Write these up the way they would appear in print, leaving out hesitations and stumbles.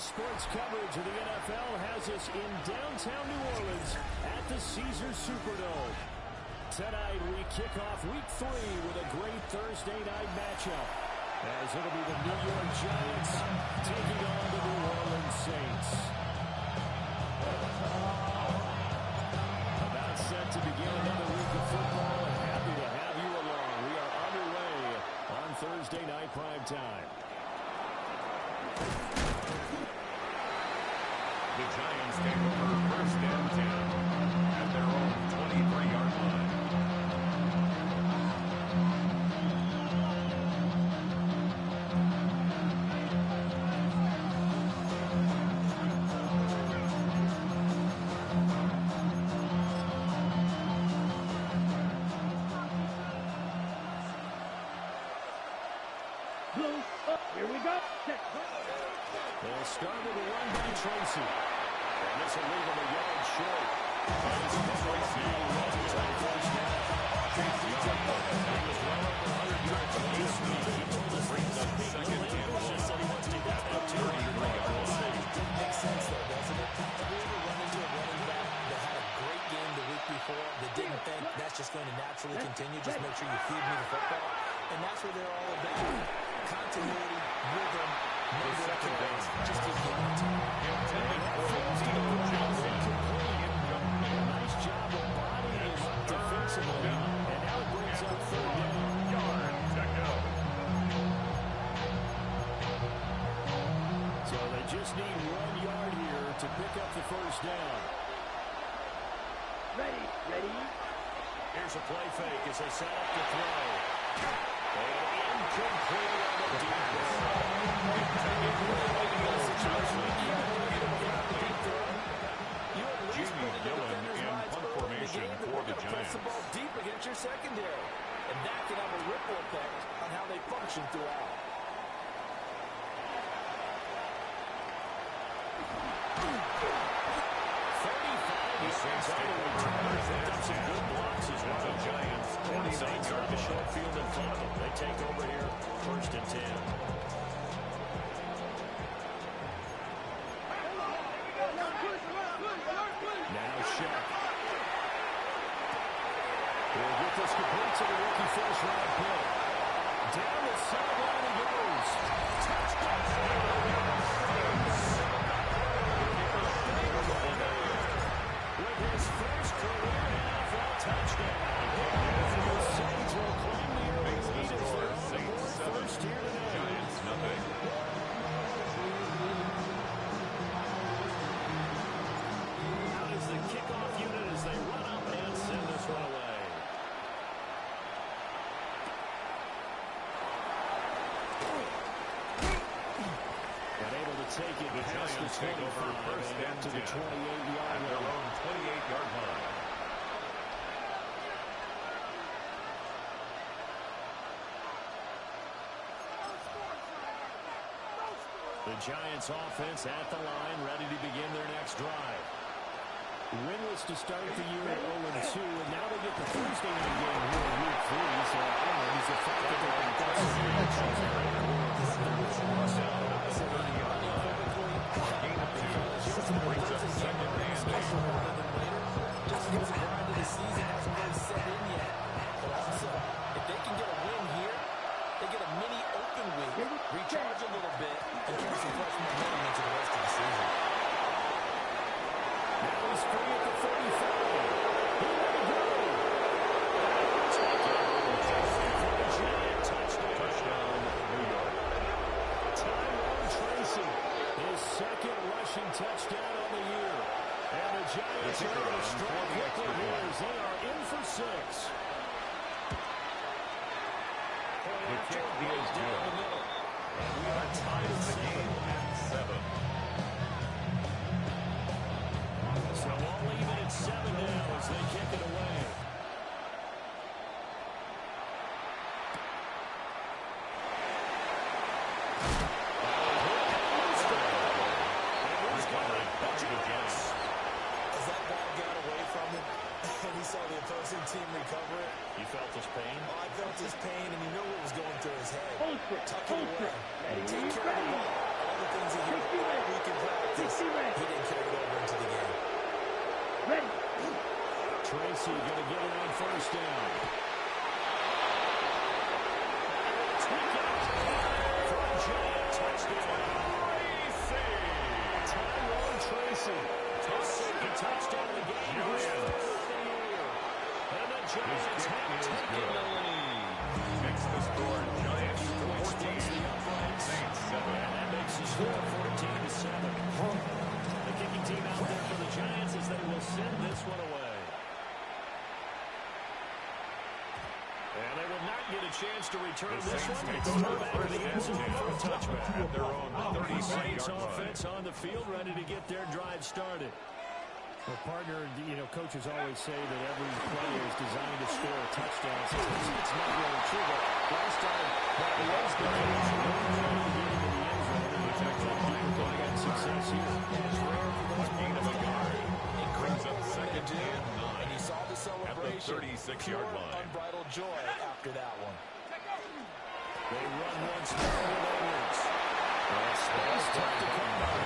Today's sports coverage of the NFL has us in downtown New Orleans at the Caesars Superdome. Tonight we kick off Week 3 with a great Thursday night matchup, as it'll be the New York Giants taking on the New Orleans Saints. About set to begin another week of football, and happy to have you along. We are underway on Thursday night primetime. The Giants take over first and 10 at their own 23-yard line. Here we go. They'll start with a run by Tracy. And this will leave him a yard short. Tracy runs on first down. Tracy was well over 100 yards on this week. He told us brings up second and 1. Said he wants to get that 33-yard line. Makes sense, though, doesn't it? If we ever run into a running back that had a great game the week before that didn't think that's just going to naturally continue, just make sure you feed me the football. And that's what they're all about. Continuity, rhythm, no second down. Just keep giving it to him. Intended for Tito Johnson. Nice job of bodying him up defensively. And now it brings up third down. Yard to go. So they just need 1 yard here to pick up the first down. Ready. Here's a play fake as they set up the throw. Incomplete on the deep Jamie Dillon in punt formation for the Giants. The ball deep against your secondary. And that can have a ripple effect on how they function throughout. The Saints take over some good blocks as well. The Giants 29 yards the short field in front of them. They take over here, first and 10. Now Shep. Will get this complete to the rookie first-round pick. Down the sideline he goes. With his first career NFL touchdown. The Saints will claim the early lead as they're on the board first here today. Giants nothing. Out is the kickoff unit as they run up and send this one away. And able to take it The past Giants the take over 25 first and and to the 10 28-yard at their line. own 28-yard line. The Giants offense at the line, ready to begin their next drive. Winless to start the year at 0-2, and now they get the Thursday night game here in Week 3, so Aaron's effectively Brings up second and 8. Just because the grind of the season hasn't really set in yet. But also, if they can get a win here, they get a mini open week, recharge a little bit, and carry some fresh momentum into the rest of the season. Now he's free at the 35. Here we go. Touchdown, New York. Tyrone Tracy, his second rushing touchdown on the year. And the Giants are able to strike quickly here as they are in for 6. The kick is good. And we are tied the game at 7. So all even at 7 now as they kick it away. Recovered by the Giants. As that ball got away from him, and he saw the opposing team recover it, You felt his pain? I felt his pain, and you know what was going through his head. Hold it. Tuck it away. Take care of the ball. the things he heard all week in practice, he didn't carry it over into the game. Ready. Tracy going to get it on first down. Tracy. Second touchdown of the game. And the Giants have taken the lead. Makes the score Giants 14, Saints 7. And that makes the score 14-7. The kicking team out there for the Giants as they will send this one away. And they will not get a chance to return this one. It's thrown back to the end zone for a touchback. At their own 35-yard offense on the field, ready to get their drive started. Well, partner, coaches always say that every play is designed to score a touchdown. Sometimes it's not really true, but last time that was the case. They had success here. It's rare for those gain of a yard. It brings up second and 9. And you saw the celebration. At the 36-yard line. Unbridled joy after that one. They run once more with Edwards. Space tough to come out.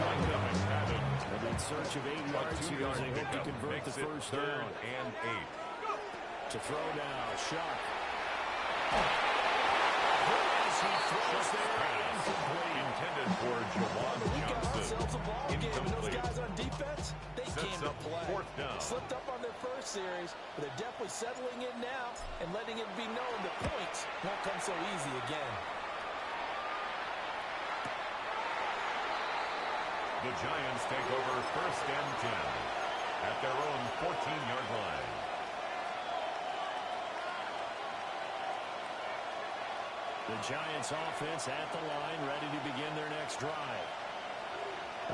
And in search of 8 yards here as they hope to convert the first down. And 8. To throw now, Shock. As he throws there, incomplete. Intended for Jawan Johnson. Those guys on defense, they came to play. Fourth down. Slipped up on their first series, but they're definitely settling in now and letting it be known that points won't come so easy again. The Giants take over first and 10 at their own 14-yard line. The Giants offense at the line, ready to begin their next drive.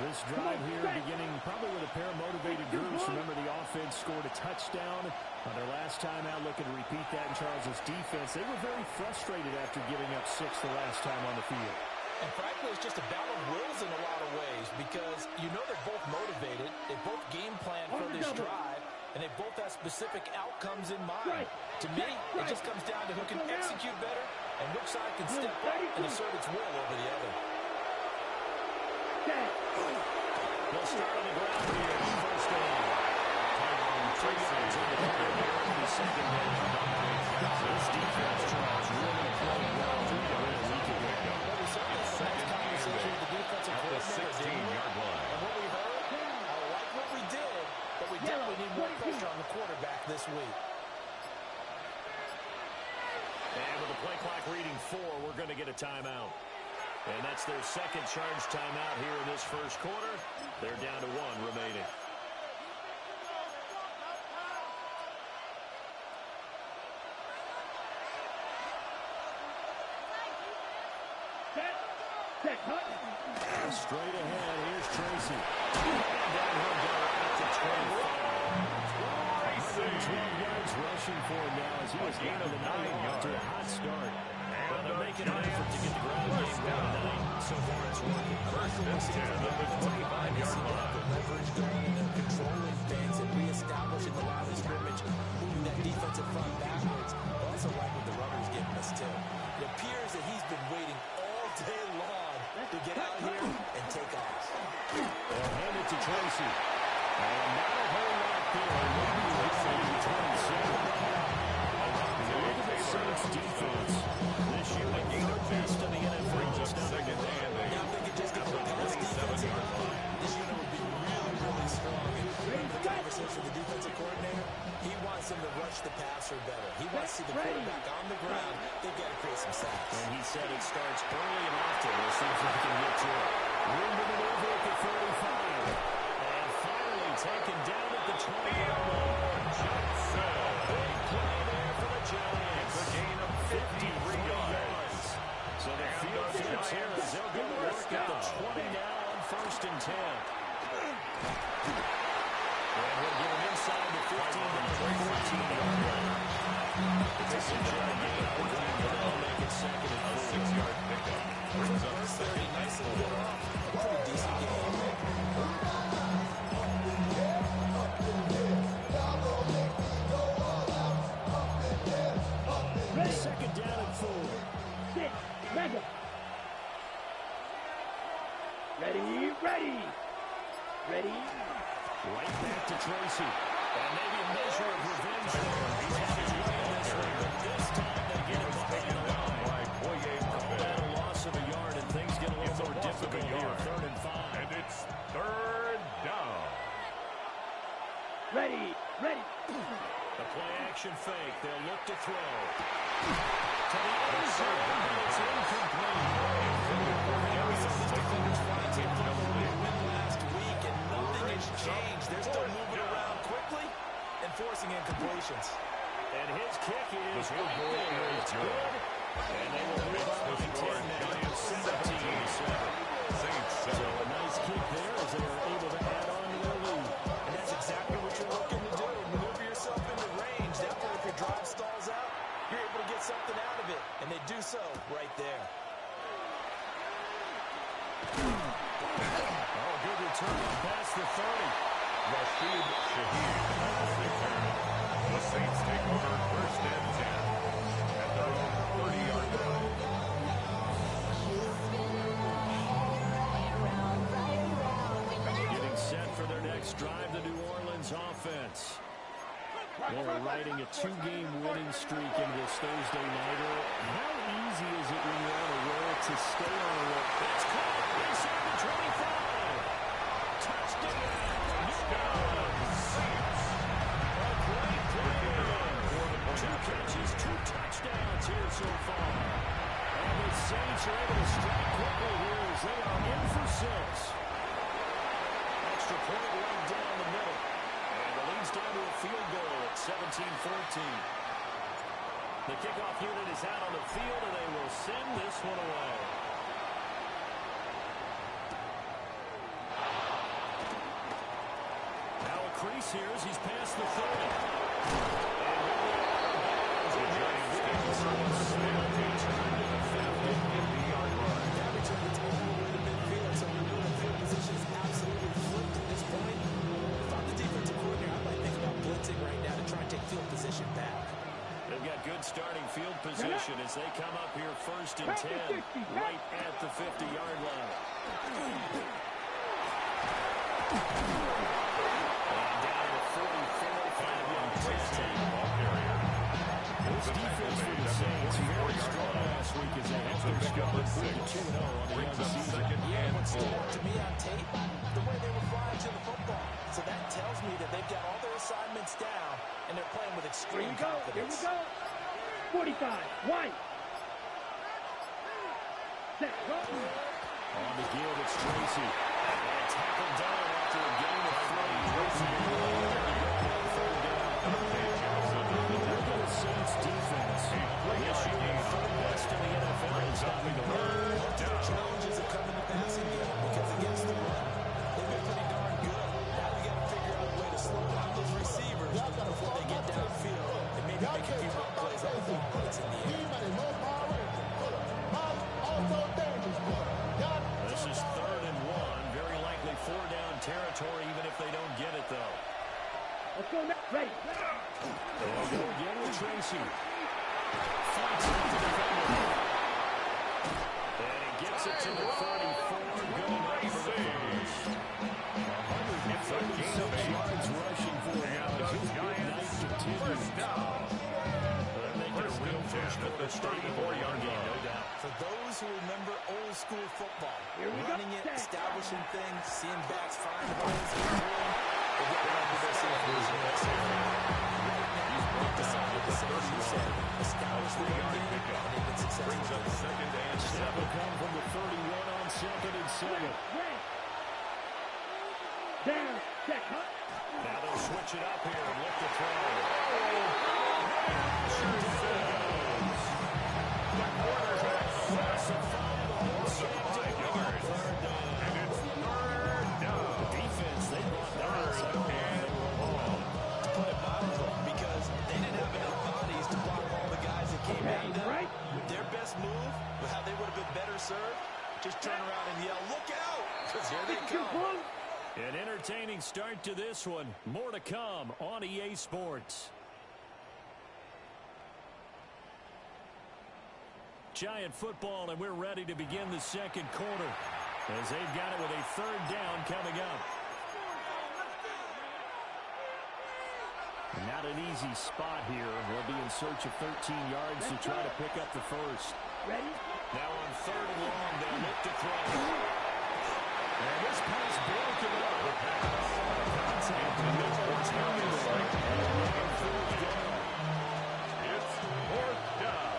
This drive here beginning probably with a pair of motivated groups. Remember, the offense scored a touchdown on their last time out. Looking to repeat that in Charles's defense. They were very frustrated after giving up 6 the last time on the field. And frankly, it's just a battle of wills in a lot of ways because they're both motivated. They both game plan for this drive, and they both have specific outcomes in mind. To me, it just comes down to who can execute better and which side can step up and assert its will over the other. They'll start on the ground here. First down. Tracy on the corner here in the second down. This defense, Charles, really played well during the week ago. At the 16-yard line. And what we heard, I like what we did, but we definitely need more pressure on the quarterback this week. And with the play clock reading 4, we're going to get a timeout. And that's their second charge timeout here in this first quarter. They're down to 1 remaining. Straight ahead, here's Tracy. Downhill goal out to 25. 112 yards rushing for him now as he was out of the 9 after a hot start. Well, they're making an effort to get the ground game going tonight. So far, it's working. First and 10 at the 25-yard line. The leverage going in and controlling things and reestablishing the line of scrimmage, moving that defensive front backwards. I also like what the runner's giving us, too. It appears that he's been waiting all day long to get out here and take off. They'll hand it to Tracy. And not a whole lot there. Maybe it's 27. Look at the Saints defense. This year, the third best in the NFL. Brings up second and 8. Now, if they could just get the pass defensive line, this unit would be really, really strong. And the conversation with the defensive coordinator, he wants them to rush the passer better. He wants to see the quarterback on the ground. They've got to create some sacks. And he said it starts early and often. We'll see if we can get to it. Room to maneuver at the 35. And finally taken down at the 20-yard line. Johnson. Big play there for the Giants. A gain of 53 yards. So the field flips here as they'll go to work at the 20 now on first and 10. And we'll give him inside the 15 to the 14-yard line. It's a giant gain of 14, but they'll make it second and 6-yard pickup. Brings up second. Nice and good off. Pretty decent game. Second down and 4. Ready, ready. Ready. Right back to Tracy. And maybe a measure of revenge there. He's had his way in this one, but this time they get him behind the line. Call that a loss of a yard, and things get a little more difficult here. 3rd and 5. And it's 3rd down. Ready, ready. The play-action fake. They'll look to throw. To the end zone, but it's incomplete. Last week, and nothing has changed. They're still moving around quickly and forcing incompletions. And his kick is right there. It's good. And they will rebound 10 now. 17-7. So a nice kick there as they are able to add on to their lead. And that's exactly what you're looking to do. Maneuver yourself into range. That way, if your drive stalls out, you're able to get something out of it. And they do so right there. Oh, good return past the 30. Rashid Shaheed has returned. The Saints take over 1st and 10 at their own 30-yard line. Getting set for their next drive, the New Orleans offense. They're riding a 2-game winning streak into this Thursday nighter. How easy is it when you're on a roll to stay on a roll? It's caught inside the 25. Touchdown. Saints. A great play. 2 catches, 2 touchdowns here so far. And the Saints are able to strike quickly here as they are in for 6. Extra point right down the middle. And the lead's down to a field goal at 17-14. The kickoff unit is out on the field, and they will send this one away. Now a crease here as he's past the 30. And the Giants get the first snap. They turn to the 50-yard line. That return gets all the way to midfield, so we know the field position is absolutely flipped at this point. If I'm the defensive coordinator, I might think about blitzing right now to try and take field position back. They've got good starting field position as they come up here 1st and 10, right at the 50-yard line. And down to 45-yard touchdown. This defense for the Saints very strong last week as they held their squad 2-0 on the young season. Yeah, what stood out to me on tape, the way they were flying to the football. So that tells me that they've got all their assignments down, and they're playing with extreme confidence. Here we go. 45, White. Set, go. On the give, it's Tracy. And tackled down after a gain of 3. Tracy on 3rd down. Look at the Saints defense. This year, 3rd best in the NFL in stopping the run. Their challenges have come in the passing game because against the run, they've been pretty darn good. Now we got to figure out a way to slow down those receivers before they get downfield and maybe make a few more plays on the football that's in the air. This is 3rd and 1. Very likely 4-down territory, even if they don't get it, though. Let's go now. Ready. They'll go again with Tracy. Fights out the defender. And he gets it to the 34. Good enough for the first. 136 yards rushing for him. His good night continues. They're making a real push at the 34-yard line, no doubt. For those who remember old school football, Here we go. running it, establishing things, seeing backs find the plays and doing, they get back to their situation. Right now, the same as you said, establish the run game, and they've been successful. Brings up 2nd and Snap 7. will come from the 31 on 2nd and 7. Ready. Down. Check, huh? Now they'll switch it up here and look to throw. Defense, they brought that To put it mildly, because they didn't have enough bodies to block all the guys that came at them. Right. Their best move, with how they would have been better served, just turn around and yell, "Look out!" Because here they come. An entertaining start to this one. More to come on EA Sports. Giant football, and we're ready to begin the 2nd quarter. As they've got it with a third down coming up. And not an easy spot here. They'll be in search of 13 yards to try to pick up the first. Ready? Now on third and long, they'll look to throw. And this pass broken up. The pass. It's fourth down.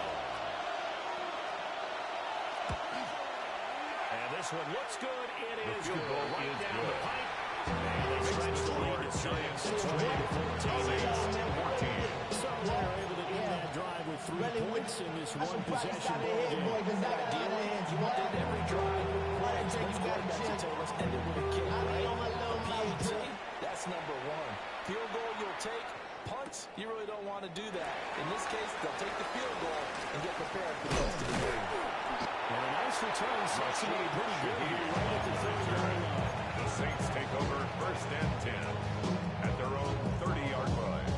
And this one looks good. It The is field good. goal Right is down good. the pipe. And they stretch the lead to 6. It's 20-14. So they're able to end that drive with 3 points in this one-possession ball game. Ideally, you want to end every drive. Most quarterbacks will tell us end it with a kick, right? A PAT, that's number 1. Field goal you'll take. Punts, you really don't want to do that. In this case, they'll take the field goal and get prepared for the rest of the game. And a nice return sets them up pretty good here right at the 30-yard line. The Saints take over first and 10 at their own 30-yard line.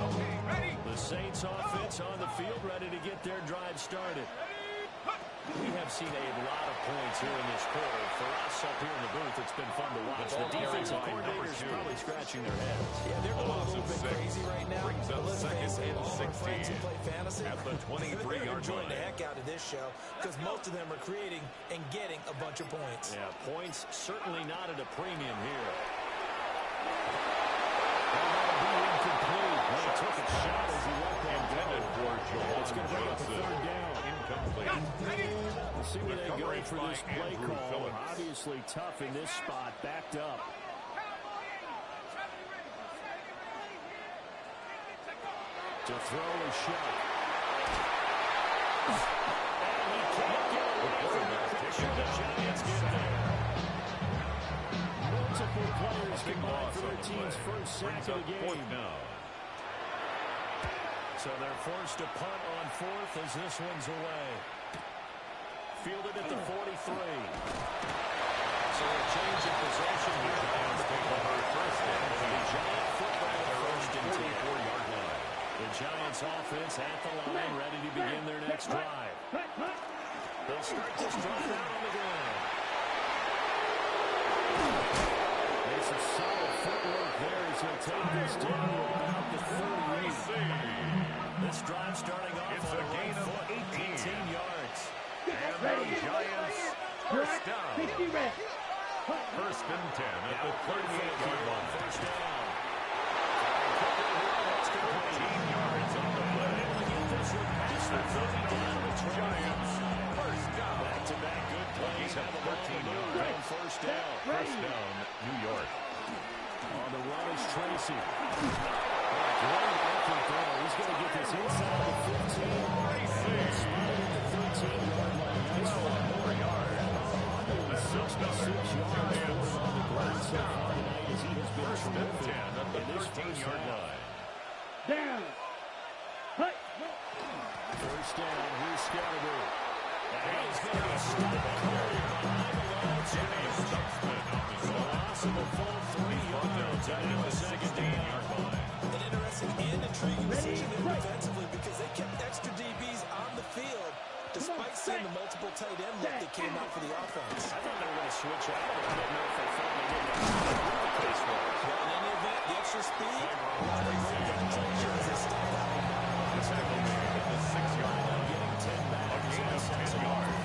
Okay, ready? The Saints offense on the field, ready to get their drive started. We have seen a lot of points here in this quarter. For us up here in the booth, it's been fun to watch. The defensive coordinators probably scratching their heads. Yeah, they're going a little bit 6 crazy right now. brings up But let's second face it, and all our friends who 16 play fantasy, at the 23-yard they're enjoying the line. heck out of this show because most of them are creating and getting a bunch of points. Yeah, points certainly not at a premium here. Incomplete. Well, he took a shot as he let that go. For It's going to bring up a Johnson. third down. Incomplete. We'll see where they go Recovery for by this play Andrew call. Phillips. Obviously tough in this spot, backed up. To throw a shot. And he can't get away from the pressure. The Giants get there. Multiple players combined for their team's first sack of the game. So they're forced to punt on fourth as this one's away. Fielded at the 43. So a change of possession here. Giants take over first and the Giant football first and 24-yard line. The Giants offense at the line, ready to begin their next drive. They'll start this drive out on the ground. There's some solid footwork there as he'll take this down to about the 38. This drive starting off It's on a gain of 18 yards. And the Giants first down. 60 red. First and 10 at the 38-yard line. First down. 14 yards on the play. That's a Giants first down. Back-to-back good plays. Have a 13 yard first down. First down, New York. On the run is Tracy. Great effort there. He's going to get this inside the 15. Spotted at the 13-yard line. Nice 4 more yards. 66 yards for him on the ground so far tonight as he has been First and terrific 10 at the in this first 13-yard half. line. Down. Hut. First down, here's Scalaboo. And he's going to stop Curry behind the line. James Duxman on the So goal. loss of a full 3 yards out of the second down. An interesting and intriguing decision there defensively because they kept extra DBs on the field despite seeing the multiple tight end look that came out for the offense. I thought they were going to switch out. I don't know if they thought they didn't know what the case was. Well, in any event, the extra speed, as they start out. Tackle made at the 6-yard line. Getting 10 back. A gain of 10 yards.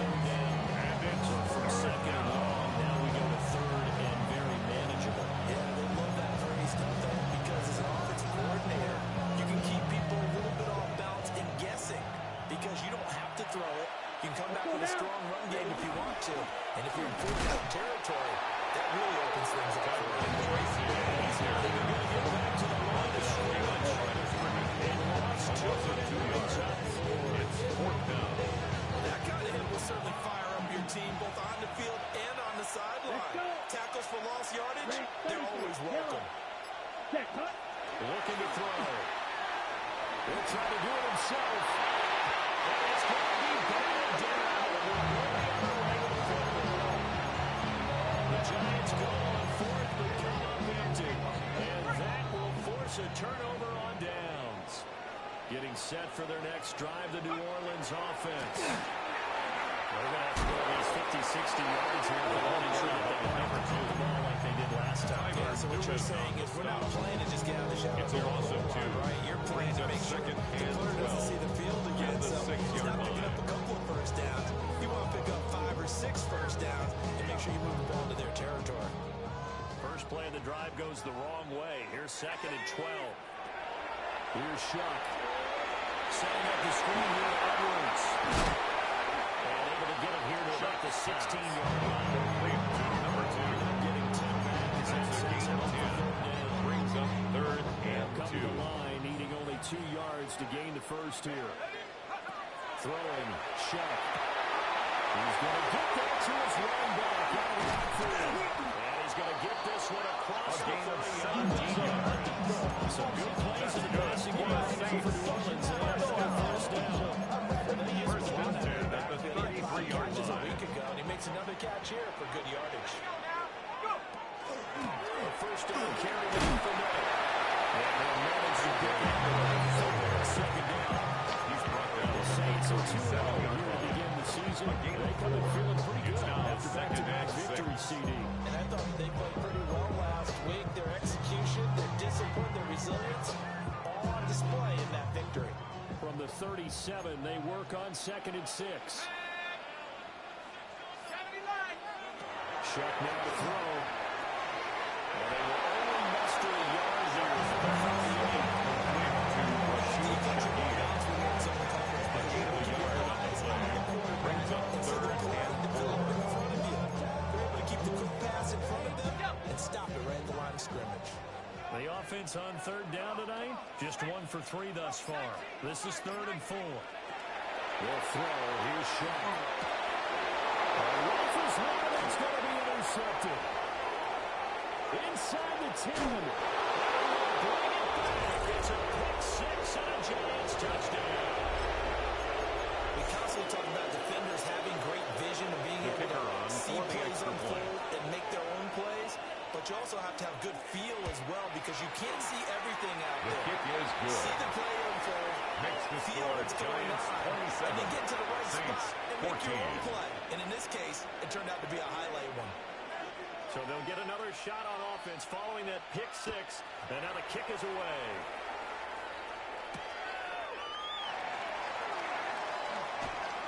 And it's From second and long, now we go to third and very manageable. Yeah, they love that phrase, don't they? Because as an offensive coordinator, you can keep people a little bit off balance and guessing because you don't have to throw it. You can come back with a strong run game if you want to. And if you're in fourth down territory, that really opens things up for you. Tracy. He's now going to get back to the line of scrimmage. And lost 2 yards up. It's fourth down. That kind of hit will certainly fire up your team both on the field and on the sideline. Tackles for lost yardage, they're always welcome. Check. Hut. Looking to throw. He'll try to do it himself. And it's going to be batted down. The Giants go on fourth, but come up empty. And that will force a turnover on downs. Getting set for their next drive, the New Orleans offense. They're going to have to go at least 50, 60 yards here. They want to ensure that they can never move the ball like they did last time. Yeah, so what we're saying is we're not playing to just get out of the shower. It's a loss of 2. Right? You're playing to make sure the player doesn't see the field again. So he's not picking up a couple of first downs. You want to pick up 5 or 6 first downs and make sure you move the ball to their territory. First play of the drive goes the wrong way. Here's 2nd and 12. Here's Shuck. Setting up the screen here, Edwards. And able to get it here to about the 16-yard line. Number 2. Getting 10 back. That's a gain of 10. Brings up 3rd and 2. Coming to line, needing only 2 yards to gain the first here. Throwing, Shuck. He's going to get that to his running back out of the backfield. And he's going to get this one across the 30-yard. Some good plays in the passing game for New Orleans. And that's their first down. First and 10 at the 33-yard Just a line. week ago, and he makes another catch here for good yardage. First down carry for Miller. And they'll manage to get it. Second down. He's brought down The Saints are 2-0 here to begin the season. They come in feeling pretty good after back-to-back victory, CD. And I thought they played pretty well last week. Their execution, their discipline, their resilience, all on display in that victory. From the 37, they work on 2nd and 6. Shuck now to throw. And they will only muster a yard here for the 38. Brings up 3rd and 4. Keep the quick pass in front of them and stop it right at the line of scrimmage. The offense on 3rd down tonight, just 1 for 3 thus far. This is 3rd and 4. They'll throw. Here's Shuck. Rifles one, and it's going to be intercepted. Inside the 10. Bring it back. It's a pick 6 and a Giants touchdown. We constantly talk about defenders having great vision and being able to see plays unfold and make their own plays. But you also have to have good feel as well because you can't see everything out The there. kick is good. See the play unfold, Makes the feel score what's going Giants on, 27. and then get to the right Saints spot and make your 14. own play. And in this case, it turned out to be a highlight one. So they'll get another shot on offense following that pick 6. And now the kick is away.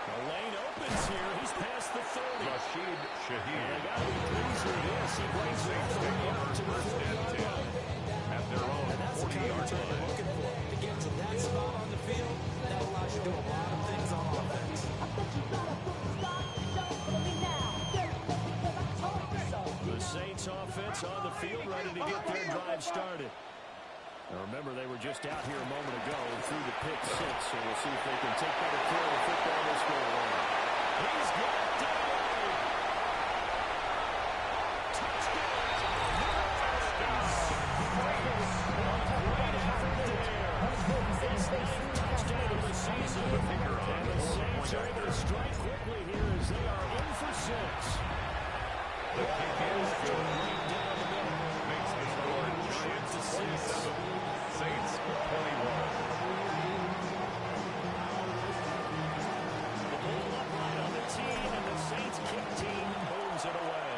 The lane opens here. He's past the 30. Rashid Shaheed. They got to be pleased with this. He brings it Saints take over to the 1st and 10 at their own 40-yard line. Looking for to get to that spot on the field, that allows you to do a lot of things on offense. The Saints offense on the field ready to get their drive started. Now remember, they were just out here a moment ago through the pick 6, so we'll see if they can take better care of the football this go around. He's got it down. Touchdown of the season. And the Saints are able to strike quickly here as they are in for 6. The kick is good. Makes the score Giants 27. Saints 21. The ball upright on the team, and the Saints kick team moves it away.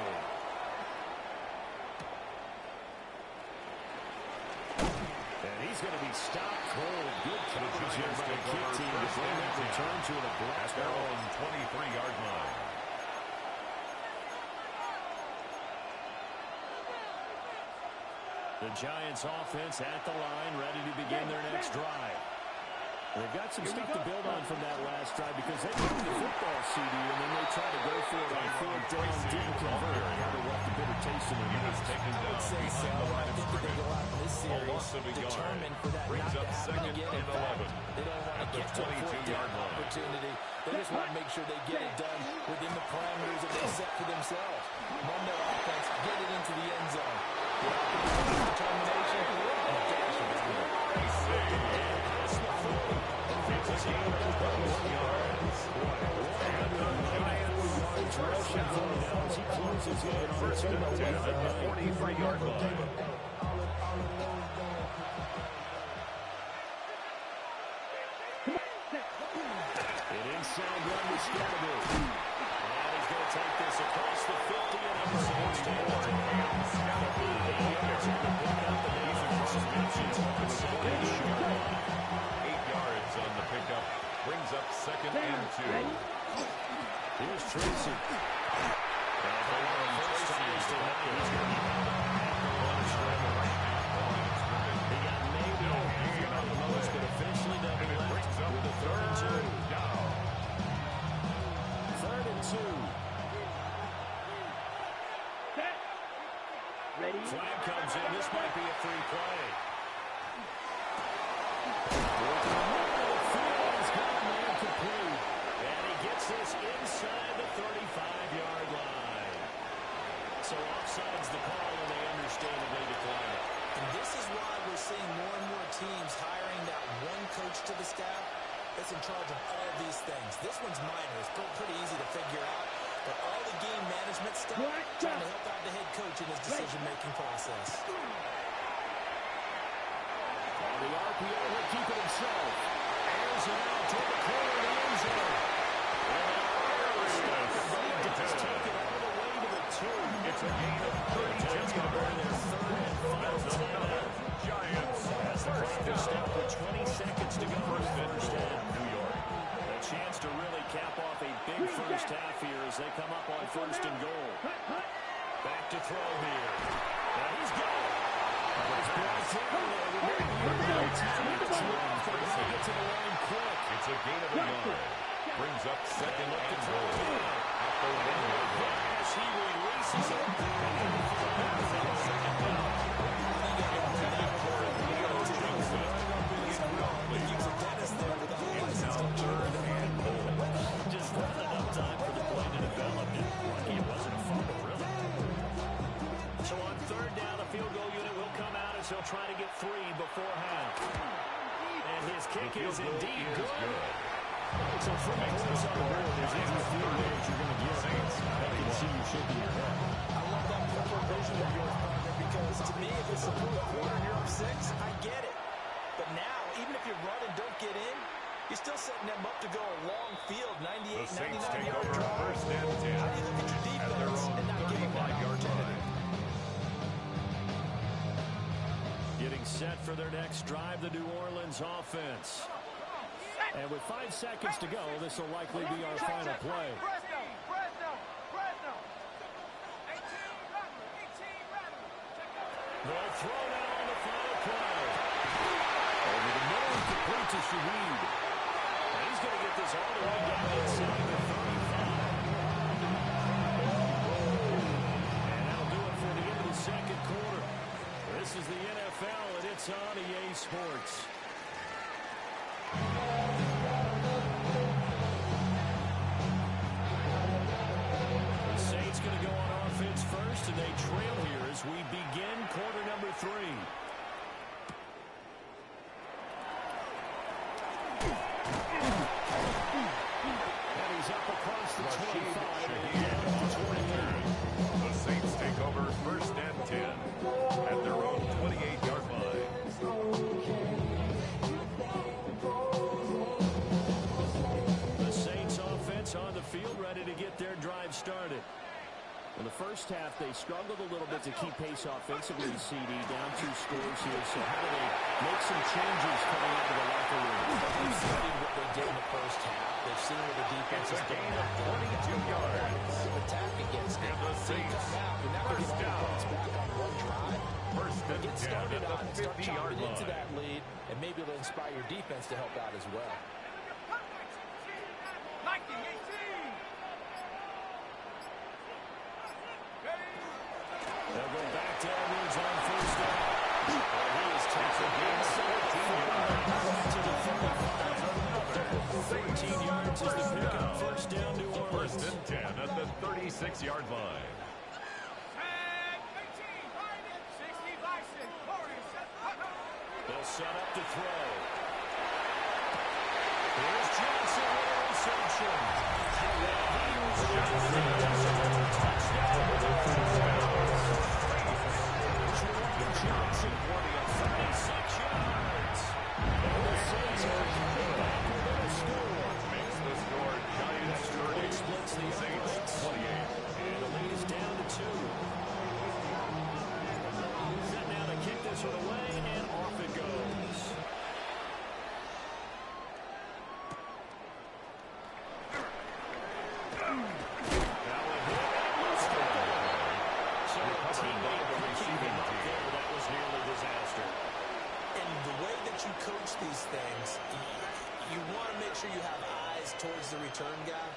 And he's going to be stopped cold. Good coverage here by the kick team to bring that return to an abrupt At their own 23-yard line. The Giants offense at the line, ready to begin their next drive. They've got some stuff to build on from that last drive because they moved the football, CD, and then they try to go for it on 4th down, didn't convert. Kind of left a bitter taste in their He was mouth. taken I down would say so. behind the I line of think that they scrimmage. go out in this A series loss of a yard. determined for that Brings not up to happen 2nd again. and In fact, 11 they don't want at to the get to a 22-yard line. opportunity. They just want to make sure they get it done within the parameters that they set for themselves. Run their offense, get it into the end zone. Determination, and dash it down there. First and 10 at the 43-yard line. An inside run to Scatterby. will take this across the 50 and up the Saints take it. On the pickup, brings up second and 2. Here's Tracy. He got maybe a half on the most, but officially they'll be left with a third and 2. Third and 2. Set. Ready. Flag comes in. This might be a free play. And he gets this inside the 35-yard line. So offside's the call, and they understandably decline it. And this is why we're seeing more and more teams hiring that one coach to the staff that's in charge of all these things. This one's minor. It's pretty easy to figure out. But all the game management stuff, trying to help out the head coach in his decision-making process. The RPO will keep it himself. Airs it out toward the corner of the end zone. And does take it all the way to the 2. It's a gain of 30. It's going to burn their third and final timeout. Giants. As the clock is stopped with 20 seconds to go. First half, New York. A chance to really cap off a big first half here as they come up on first and goal. Back to throw here. Now he's got it. It's a gain of a yard. Brings up second and goal. At the 1-yard line. As he releases it. It's now third and goal. Just not enough time for the play to develop. Lucky it wasn't a fumble, really. So on third down, the field goal unit will come out as he'll try to get 3 before half. And his kick is indeed good. So 3 points on the board is as the field goals you're going to get. I can see you shaking your head. I love that forward vision of yours, partner, because to me, if it's the fourth quarter and you're up 6, I get it. But now, even if you run and don't get in, you're still setting them up to go a long field, 98, 99-yard drive. First and 10. How do you look at your defense and not give them that opportunity? Getting set for their next drive, the New Orleans offense. And with 5 seconds to go, this will likely be our final play. They'll throw now on the final play. Over the middle, complete to Shaheed. And he's going to get this all the way down inside the 35. And that'll do it for the end of the second quarter. This is the NFL, and it's on EA Sports. The Saints going to go on offense first, and they trail here as we begin quarter number 3. And he's up across the 25 and down to the 23. The Saints take over first and 10 at their own 28-yard line. The Saints offense on the field, ready to get their drive started. In the first half, they struggled a little bit to keep pace offensively, CD, down 2 scores here. So how do they make some changes coming out of the locker room? They've studied what they did in the first half. They've seen where the defense is gain going. of 42 yards. Attack against it. And the Saints You're not going to get all the points back on one drive. First and Get 10 started at on and the start 50-yard chopping into line. that lead, and maybe it'll inspire your defense to help out as well. They'll go back to Edwards on first down. And he is tackled inside 14 yards as the pickup. First down, New Orleans. First and 10 at the 36-yard line. They'll set up to throw. Here's Johnson with a reception. Johnson, 36 yards. And the Saints are back with a score. Makes the score Giants 30. Splits the Saints 28. sure you have eyes towards the return guy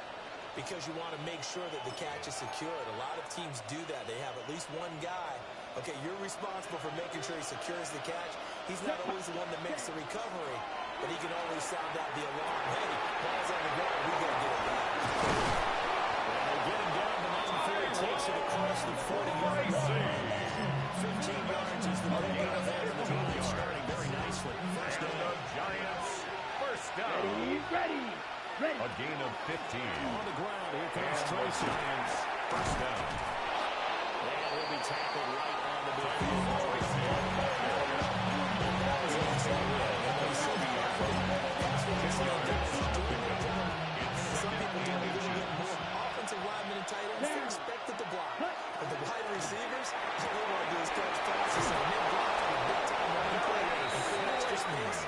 because you want to make sure that the catch is secured. A lot of teams do that. They have at least one guy. Okay, you're responsible for making sure he secures the catch. He's not always the one that makes the recovery, but he can always sound out the alarm. Hey, ball's on the ground. We got to get it back. They get him down to 9-4. He takes it across the 40-yard line. 15 yards is the big out there. The drive starting very nicely. First And down. the Giants, first down. Ready. A gain of 15. On the ground, here comes And the Tracy. Giants, first down. And he'll be tackled right on the midfield. Some people do a little bit more. Offensive linemen and tight ends, they're expected to block. But the wide receivers, all they want to do is catch passes and mid-block on a big-time running play and create extra space.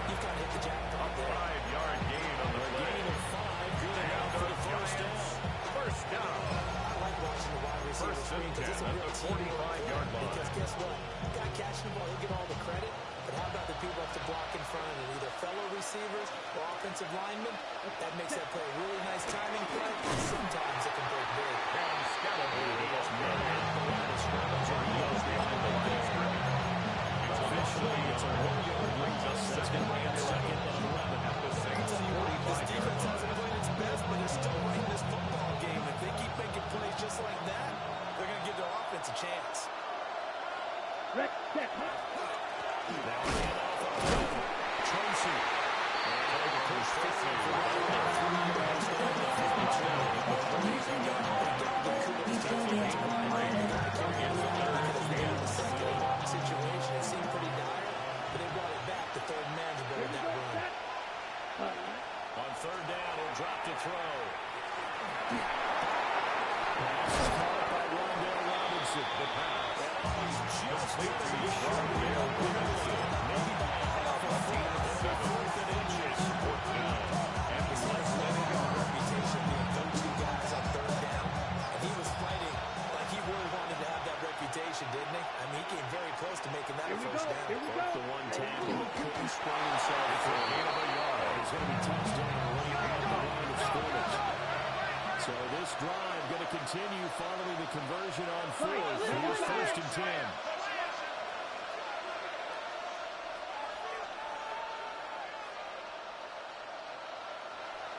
You've got to hit the jackpot there. 5-yard gain on the play. Gain of 5. Good enough for the first down. First down. I like watching the wide receiver First screen and because it's a 10 real at the teamwork 45-yard play. line. Because guess what? The guy catching the ball, he'll get all the credit. But how about the people up to block in front of him, either fellow receivers or offensive linemen? That makes that play a really nice timing play. And sometimes it can break big. And Scalabrini is met at the line of scrimmage, and he goes behind the line of scrimmage. Officially, it's a 1-yard brings us. That's going to be on second and 11 At the Saints' This 45-yard defense line. hasn't played its best, but they're still right in this football game. If they keep making plays just like that, they're going to give their offense a chance. Red, set. Now hand off up top. Tracy. And the push Tracy. Situation, it seemed pretty dire, but they brought it back to third and manageable in that run. On third down, he'll drop to throw. Pass is caught by Rondell Robinson. The pass. He's just Complete to able to Rondell Robinson. maybe by a half a foot. Fourth and inches. Fourth down. And the Saints let it go. Reputation being go-to guys on third down, and he was fighting like he really wanted to have that reputation, didn't he? I mean, he came very close to making that a first down. Broke the one tackle, but couldn't spring himself through. Gain of a yard. He's going to be touched down right on the line of scrimmage. So this drive going to continue following the conversion on fourth. Here's first and 10.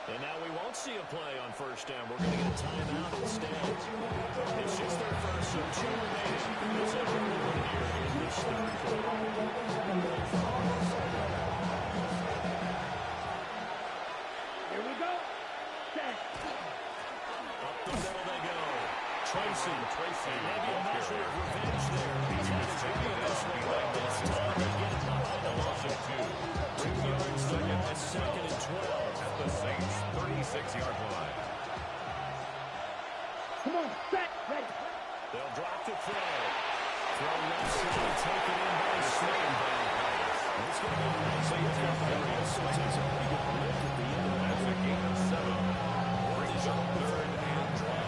And now we won't see a play on first down. We're going to get a timeout instead. It's just their first, so 2 remaining. This is a good one here in this third quarter. Here we go. Set. Up the middle they go. Tracy. And maybe a measure of revenge there. He's had his video this way, but this time they get it behind the Loss of 2. 2 yards there at second and 12. At the Saints' 36-yard line. Come on, set. Ready. They'll drop the throw. Throw left side, taken in by Slayton. It's going to be nice. So takes a pretty good look at the end of that. That's a gain of 7. Brings up third and 12.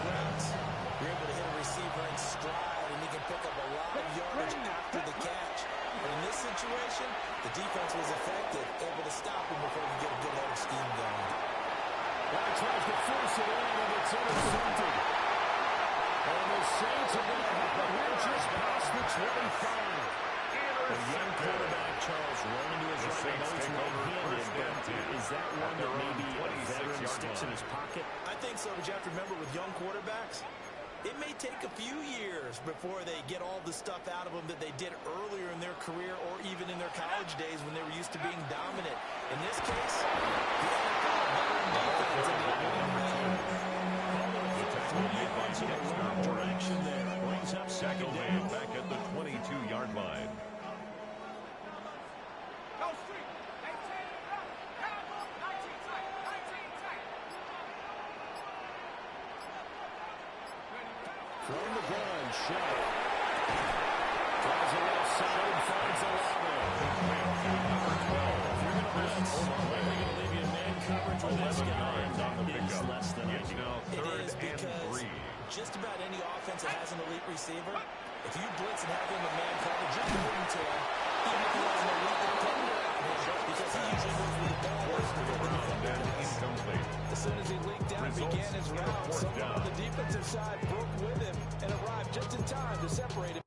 You're able to hit a receiver in stride, and he can pick up a lot of yardage after the catch. But in this situation, the defense was effective, able to stop him before he could get a good head of steam going. Now he tries to force it in, and it's intercepted. And the Saints are going to have a hit just past the 25. The young quarterback, Charles, running to his right. Saints take over first and 10. Is that one that maybe a veteran sticks in his pocket? I think so, but you have to remember with young quarterbacks, it may take a few years before they get all the stuff out of them that they did earlier in their career or even in their college days when they were used to being dominant. In this case, the NFL veteran defense in the In the wrong direction there. Brings up second down. Back at the 22-yard line. From the gun, Shaq. Drives it left side and finds Olave. Number 12. You're going to blitz. They're going to leave you in man coverage with this guy. On the It is pickup. less than It's ideal. now It third is and because 3. just about any offense that has an elite receiver, if you blitz and have him in man coverage, you're going to him, even if he has an elite defender out here, because he usually goes with the ball. Forced to go around and began his round. Someone on the defensive side broke with him and arrived just in time to separate him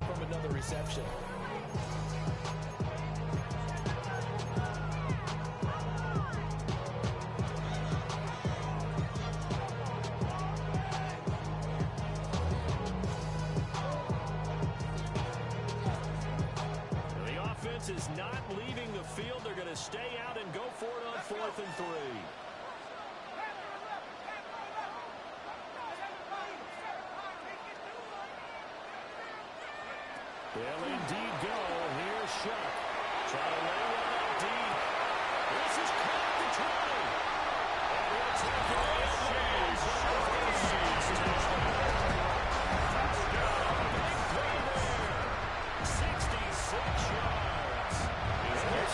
from another reception. Is not leaving the field. They're going to stay out and go for it on 4th and 3. They'll indeed go. Here's Shuck. Try to lay one up deep. This is caught at the 20. And we'll take it away. Big play there. 66 yards.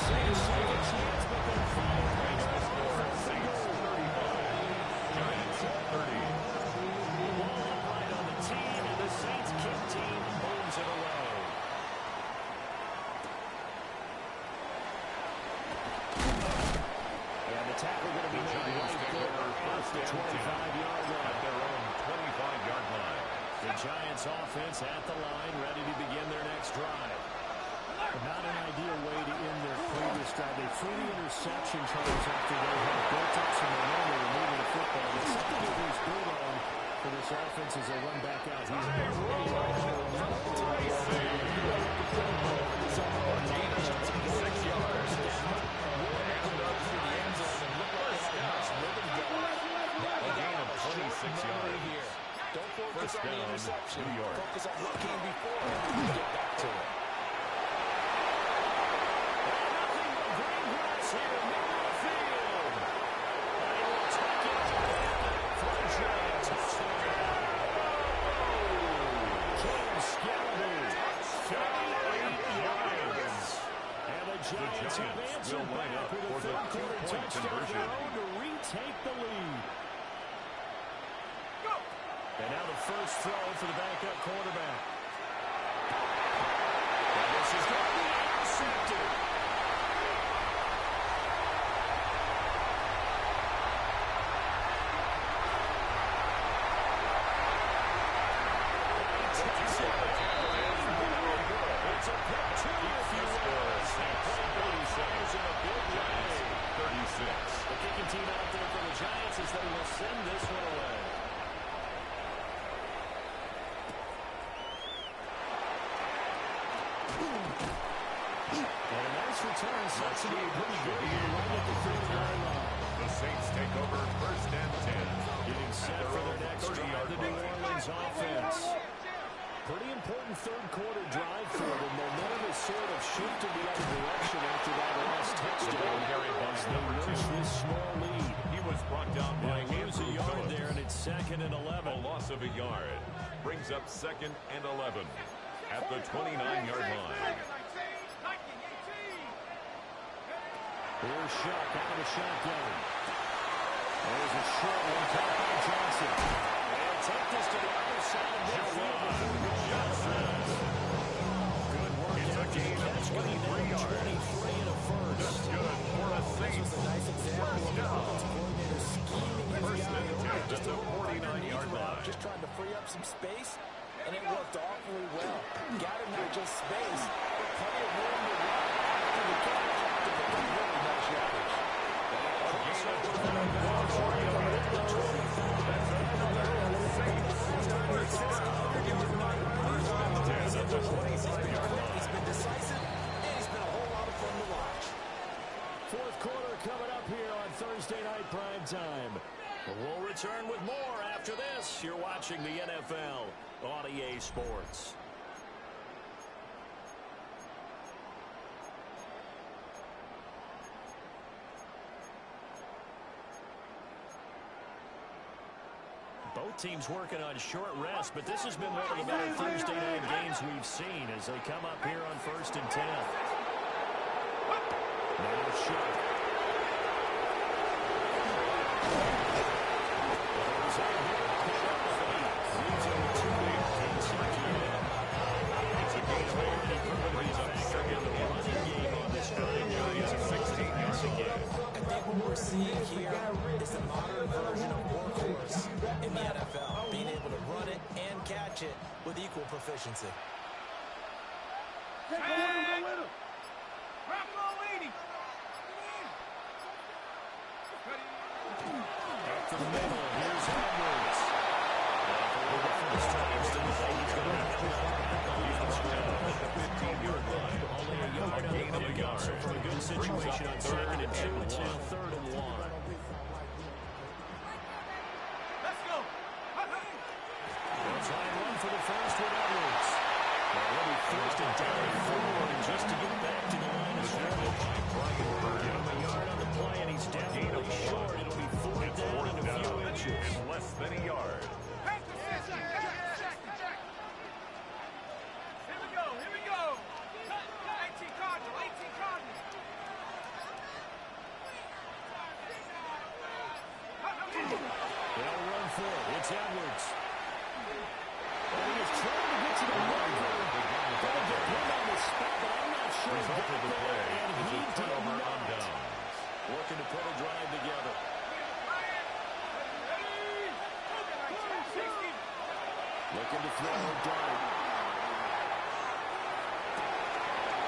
Saints take a chance, but they'll fall right over. Saints 35. Giants 30. Ball upright on the team, and the Saints kick team moves it away. And the tackle going to be made right there off the 25-yard line. At their own 25-yard line. The Giants offense at the line, ready to begin their next drive. Not an ideal way to end their previous drive. They threw the interception charges after they had built up some momentum and moving the football. But something that was built on for this offense as they run back out here. A gain of 26 yards. Don't focus on the interception. New York. Focus on what came before and get back to it. Giants will line up for the two-point conversion to retake the lead. And now the first throw for the backup quarterback. And this is going to be intercepted. It's a pick two, if you will. In a big way. 36. The kicking team out there for the Giants as they will send this one away. And a nice return sets it up pretty good here right at the 30-yard line. The Saints take over 1st and 10. Getting set for their next drive, the New Orleans offense. Pretty important third-quarter drive for them. Momentum has sort of shifted the other direction after that last touchdown. As they nurse this small lead. He was brought down by lose a yard there, and it's 2nd and 11. A loss of a yard brings up 2nd and 11 at the 29-yard line. Here's Shuck out of the shotgun. There's a short one caught by Johnson. They'll take this to the other side of the field before Johnson. Good work. It's a gain of 23 yards. 23 and a first. That's good for a Saints. This was a nice example of the offensive coordinator scheming his guy over just a 49-yard line. Just trying to free up some space, and it worked awfully well. Got him not just space, but plenty of room to run after the catch to pick up really nice yardage. He's been decisive, and he's been a whole lot of fun to watch. Fourth quarter coming up here on Thursday Night Prime Time. We'll return with more after this. You're watching the NFL on EA Sports. Both teams working on short rest, but this has been one of the better Thursday night games we've seen as they come up here on 1st and 10. Now Shuck. Leads a punch it with equal proficiency. Go with him, go with him. Up the middle, here's Edwards. For the first time, he's going to the 15-yard line. only a yard on the pickup, so from a good situation on 2nd and 2, it's now 3rd and 1. They'll try and run for the first with Edwards. They'll be first and down 4 just to get back to the line of scrimmage. Give him a yard on the play, and he's definitely short. It'll be 4th down and a few inches. And less than a yard. They'll run for it. It's Edwards. And he is trying to get to the marker. Going to put him on the spot, but I'm not sure. Result of the play And is he a did turnover on not. downs. Looking to put a drive together. Looking to throw a dart.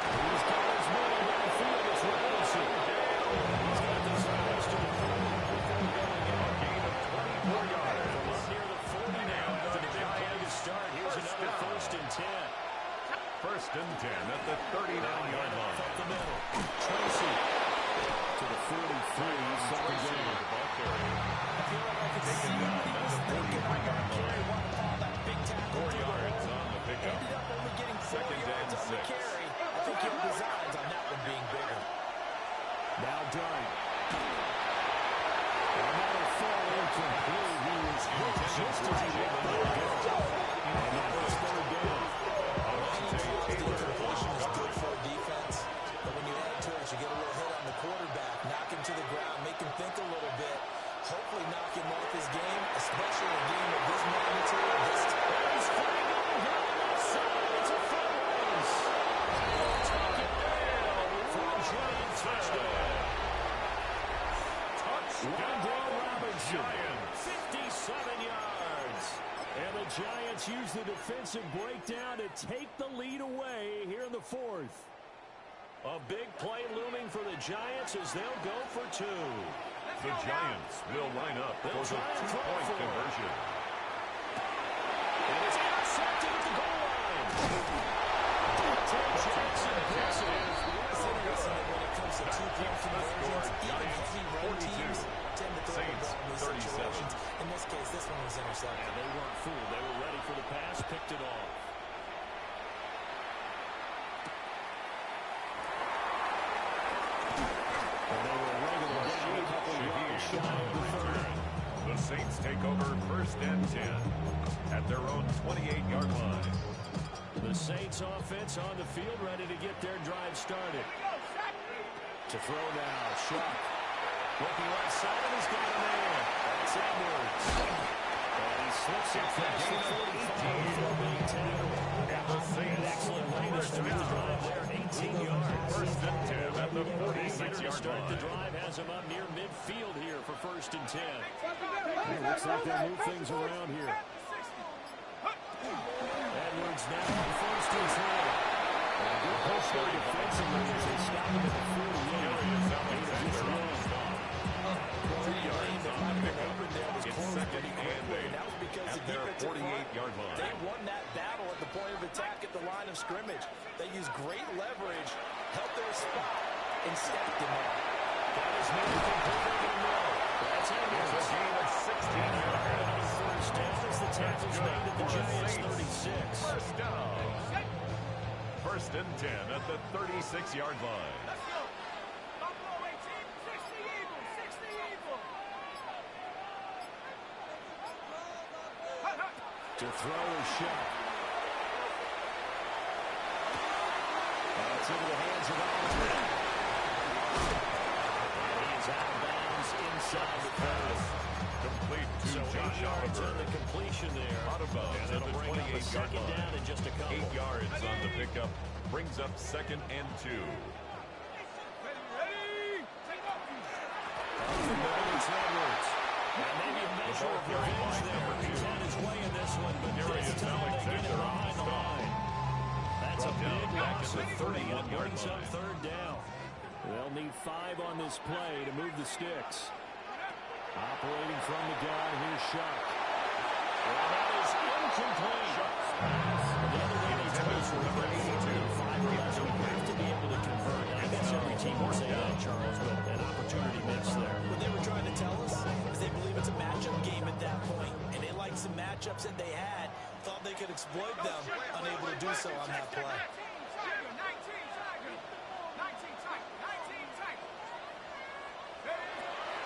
He's got his man downfield. It's Robinson. He's got this pass to the 30 before going out. Gain of 24 yards. From up near the 40 now after the big play to start. Here's another 1st and 10. 1st and 10 at the 39-yard line. Up the middle. Tracy to the 43. Second down. The ball carrier. I feel like I could see what he was thinking. I got carry one ball, that big tackle. 4 yards on the pickup. Ended up only getting 4 Second yards and on the 6. carry. I think he had designs on that one being bigger. Now Dart. Another fall incomplete. He was hit just as he let that go. And that was 3rd down. The incompletion is good for a defense, but when you add to it, you get a little hit on the quarterback, knock him to the ground, make him think a little bit, hopefully knock him off his game, especially a game of this magnitude. He's flying down here on the left side. It's a foot race. Take it down for a giant touchdown. Wendell Robinson, 57 yards. And the Giants use the defensive breakdown to take the lead away here in the 4th. A big play looming for the Giants as they'll go for 2. The Giants will line up for the 2-point conversion. And it's intercepted at the goal line. Dante Johnson picks it. It's interesting that when it comes to 2-point conversions, even heavy run teams tend to throw the ball in these 37. situations. In this case, this one was intercepted. And they weren't fooled. They were ready for the pass, picked it off. And they were regular down a couple yards shy of the 30. The Saints take over 1st and 10 at their own 28-yard line. The Saints offense on the field ready to get their drive started. To throw now, Shuck. Looking right side, and he's got a man. That's Edwards. And he slips it past the 45 before being tackled. The Saints Excellent way to start the drive there, 18 yards. 1st and 10 at the Eager to 46-yard start the line. drive, has him up near midfield here for 1st and 10. It looks like they'll move things around here. Edwards now on 1st and 10. And a good push there defensively as they stop him at the 48. It's 2nd and 8 That was because at the their defensive front, 48-yard line. they won that battle at the point of attack at the line of scrimmage. They used great leverage, held their spot, and stacked him up. That is nearly completed in the middle. That's Edwards. It's a gain of 16 yards. First down as the tackle's made at the Giants' 36. First down. 1st and 10 at the 36-yard line. To throw a shot. That's into the hands of Oliver. And he's out of bounds inside the 30. Complete to So Josh 8 yards on Oliver. the completion there. Out of bounds And at that'll the bring up a 28-yard second line. down in just a couple. 8 yards on the pickup brings up 2nd and 2. It's Edwards. And maybe a measure of revenge there. He's on his way in this one, but this time they get it behind the line. That's a big loss of 30, and it brings up third down. They'll need 5 on this play to move the sticks. Operating from the gun, here's Shuck. And that is incomplete. The other way they tell us we're number 5 or less, we have to be able to convert. And I guess every team will say that, Charles, but an opportunity missed there. What they were trying to tell us is they believe it's a matchup game at that point, and they liked some matchups that they had, thought they could exploit them, unable to do so on that play.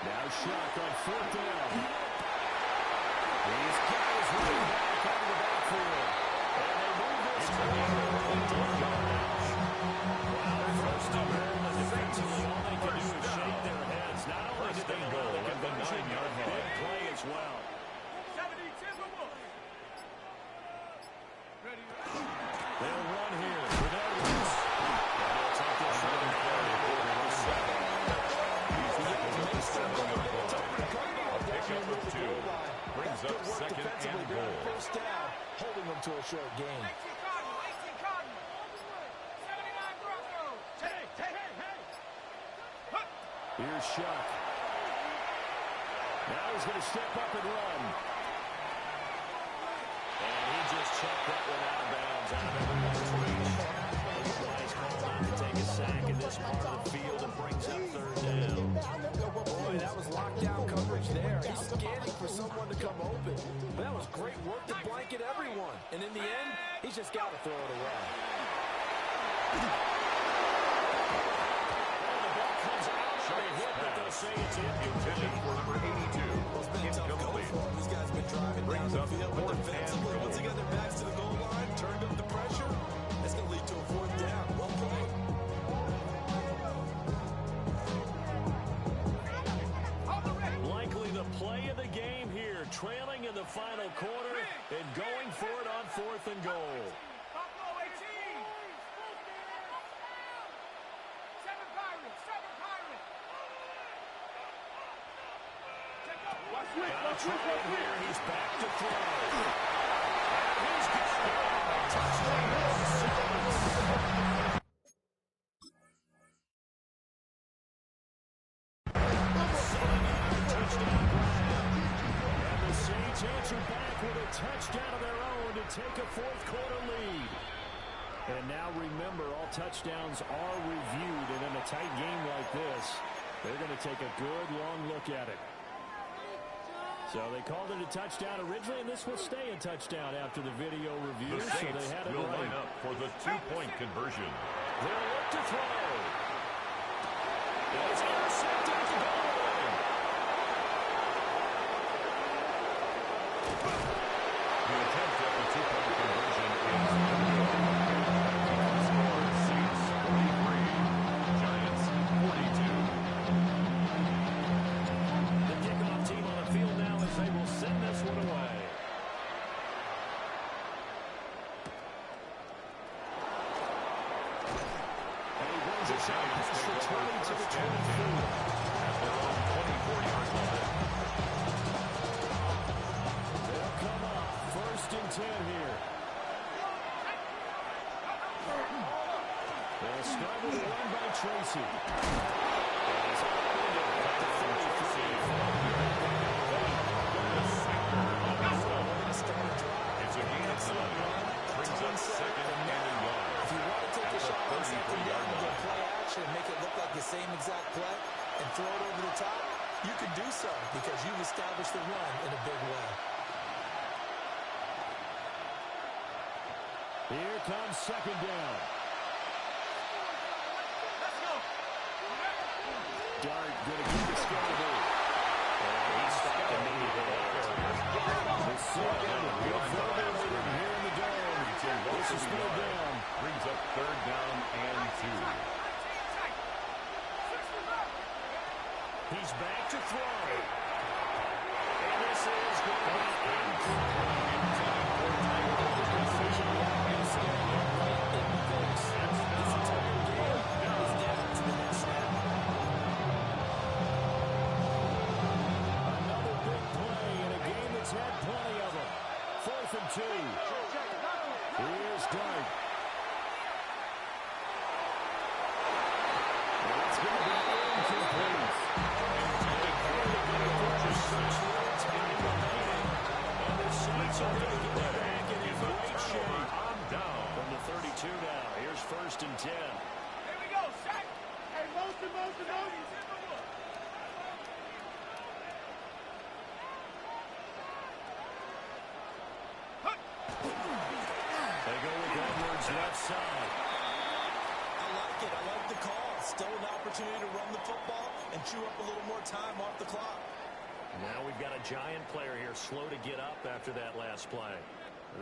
Now Shuck on 4th down. He's got his running back out of the backfield. And they move this to the 18-yard line. Wow, first and goal, and defensively all they can do is shake their heads. Not only did they go at the 9-yard line, big play as well. They'll run here with Edwards. And they'll take this one down before the reset. A pickup of 2. Brings up second and goal. First down, holding them to a short gain. Here's Shuck. Now he's going to step up and run. And he just checked that one out of bounds out of everyone's reach. That's why he's called out to take a sack in this part of the field and brings up third down. Boy, that was lockdown coverage there. He's scanning for someone to come open. But that was great work to blanket everyone. And in the end, he's just got to throw it away. Say it's intended for number 82. Incomplete. These guys have been driving Brings down up the field, but 4th and defensively, goal. once again, their backs to the goal line, turned up the pressure. That's going to lead to a 4th down. Well played. Likely the play of the game here, trailing in the final quarter and going for it on 4th and goal. Here, he's back to throw. And he's got it. Touchdown. And the Saints answer back with a touchdown of their own to take a 4th quarter lead. And now remember, all touchdowns are reviewed, and in a tight game like this, they're going to take a good long look at it. So they called it a touchdown originally, and this will stay a touchdown after the video review. The Saints so they had it will right. line up for the 2-point conversion. They'll look to throw. It's intercepted at the goal line. The attempt at the 2-point conversion is the score Saints 43, Giants 42. The kickoff team on the field now as they will send this one away. And he brings it down past the 20 to the 24. At their own 24-yard line. They'll come up 1st and 10 here. They'll start with a run by Tracy. And he's out of the at the 33. It's a gain of 9. Brings up second and 1. If you want to take a shot on 2nd down and go play action and make it look like the same exact play and throw it over the top, you can do so because you've established the run in a big way. Here comes 2nd down. Dart going to keep it scattered. And he stopped immediately. The second will further later here in the dome. This is third down. Brings up 3rd down and 2. He's back to throw. And this is going to be Another big play in a game that's had plenty of them. 4th and 2. Here's Dart. It's going to be incomplete. And the Saints are going to get back in great shape. On down. From the 32 now. Here's 1st and 10. Here we go, Shaq. Hey, motion. They go with Edwards left side. I like it. I like the call. Still an opportunity to run the football and chew up a little more time off the clock. Now we've got a Giant player here slow to get up after that last play.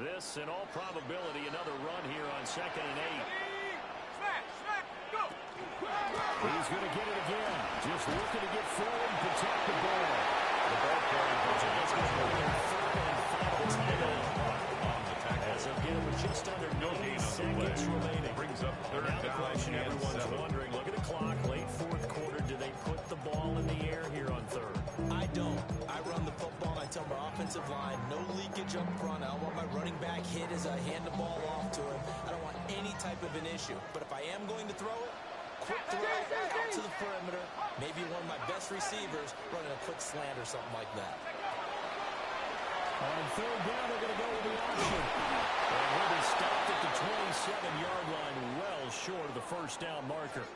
This, in all probability, another run here on 2nd and 8. Go. He's going to get it again. Just looking to get forward and protect the ball. The ball carrier goes in. Let's go for their 3rd and final timeout. As they get it with just under 90 seconds remaining. Brings up 3rd Now the down question and everyone's 7. wondering, look at the clock, late 4th quarter. Do they put the ball in the air here on 3rd? I don't. I run the football. I tell my offensive line, no leakage up front. I don't want my running back hit as I hand the ball off to him. I don't want any type of an issue. But if I am going to throw it, quick throw out to the perimeter. Maybe one of my best receivers running a quick slant or something like that. On 3rd down, they're going to go with the option. And he'll be stopped at the 27-yard line, well short of the 1st down marker.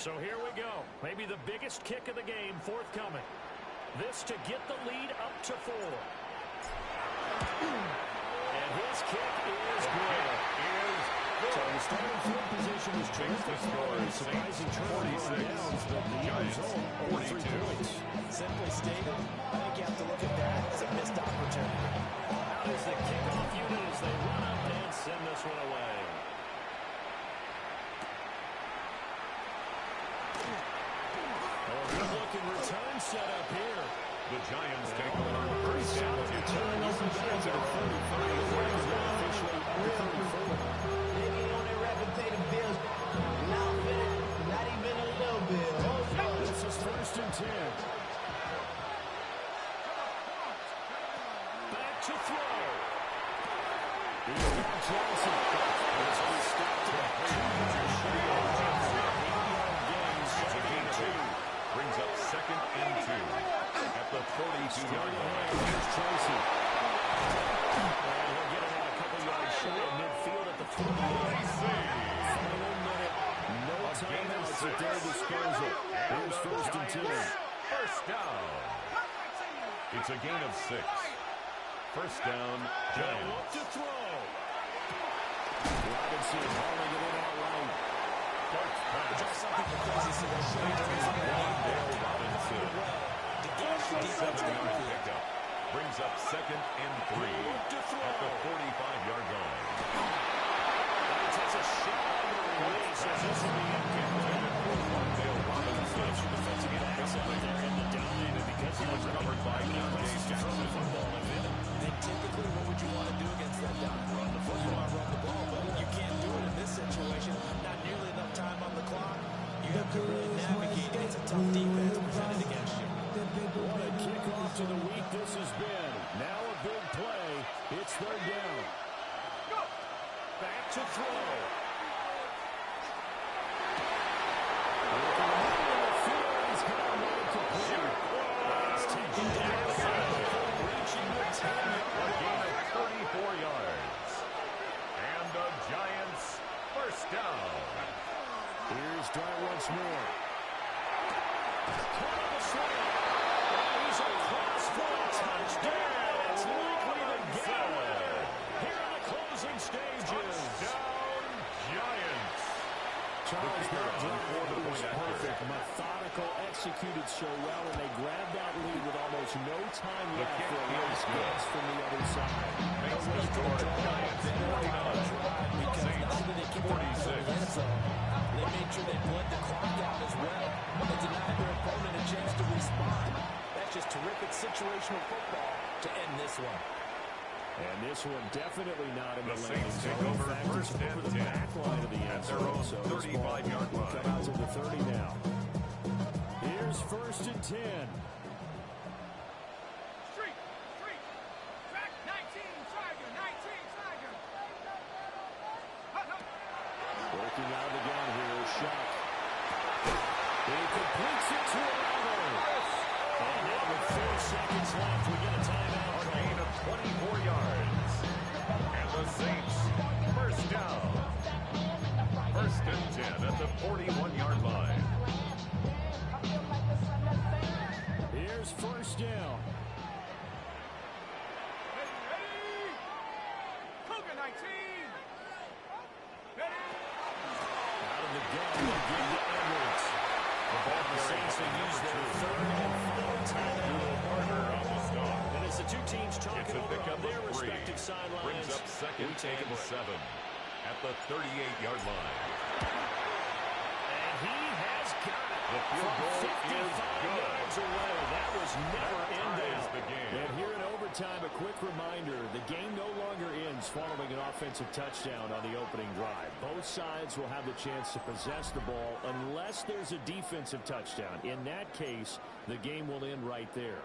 So here we go. Maybe the biggest kick of the game forthcoming. This to get the lead up to 4. And his kick is good. So the starting field position is terrific. Surprising turnover on downs, but the end result, only 3 points. Simply stated, I think you have to look at that as a missed opportunity. Out is the kickoff unit as they run up and send this one away. Oh, good-looking return set up here. The Giants take over 1st down and 10. This is guys at 35. Officially under 34. Maybe on their repetitive bills, not even a little bit. This is 1st and 10. Back to throw. He's got Johnson. This one stopped at 2. Brings up 2nd and 2 at the 42-yard line. Here's Tracy. And he'll get it out a couple yards shy of midfield at the 28. Final minute. No timeouts at their disposal. Here's 1st and 10. 1st down. It's a gain of 6. 1st down, Giants. Look to throw. Robinson hauling it in outright. Wan'Dale Robinson. 7-yard pickup. Brings up 2nd and 3 at the 45-yard line. Takes a shot on the release. This will be incomplete. Wan'Dale Robinson. Defensive backs out there in the dime, and because he was Covered by Dante Jackson. And typically, what would you want to do against that down? Run the football. Run the ball, but you can't do it in this situation. Not nearly enough time on the clock. You have to really navigate. It's a tough defense presented against you. What a kickoff to the week this has been. Now a big play. It's 3rd down. Back to throw. He's got a man to play. It's taken down. Reaching the 10. A gain of 34 yards. And the Giants 1st down. Here's Dart once more. He's across for a touchdown. It's likely to get away. Here in the closing stages. Touchdown, Giants. Charles Brown was perfect. Methodical, executed so well, and they grabbed that lead with almost no time left for a last pass from the other side. Makes the score Giants 49. Saints 46. They made sure they bled the clock out as well and denied their opponent a chance to respond. That's just terrific situational football to end this one. And this one definitely not in the The landing Saints zone. take over In fact, it's 1st and over the 10 back line of the end at their zone. own So this ball 35-yard will line. come out to the 30 now. Here's 1st and 10. Street. Track 19, Tiger, 19, looking out of the gun here. Shuck. He completes it to Olave. And now with 4 seconds left, we get a timeout. A gain of 24 yards. And the Saints, first down. First and 10 at the 41-yard line. Here's first down. Ready? Cougar 19. Ready? Out of the gun, they give to Edwards. The Saints have used their third and final timeout. Carter almost off. And as the two teams talking It's a over pickup on their of 3. respective sidelines, Brings up second we take a and break. 7 at the 38-yard line. And he has got it. The field From goal 55 is good. yards away. That was never in That ties doubt. the game. And here in overtime, a quick reminder, the game no longer ends following an offensive touchdown on the opening drive. Both sides will have the chance to possess the ball unless there's a defensive touchdown. In that case, the game will end right there.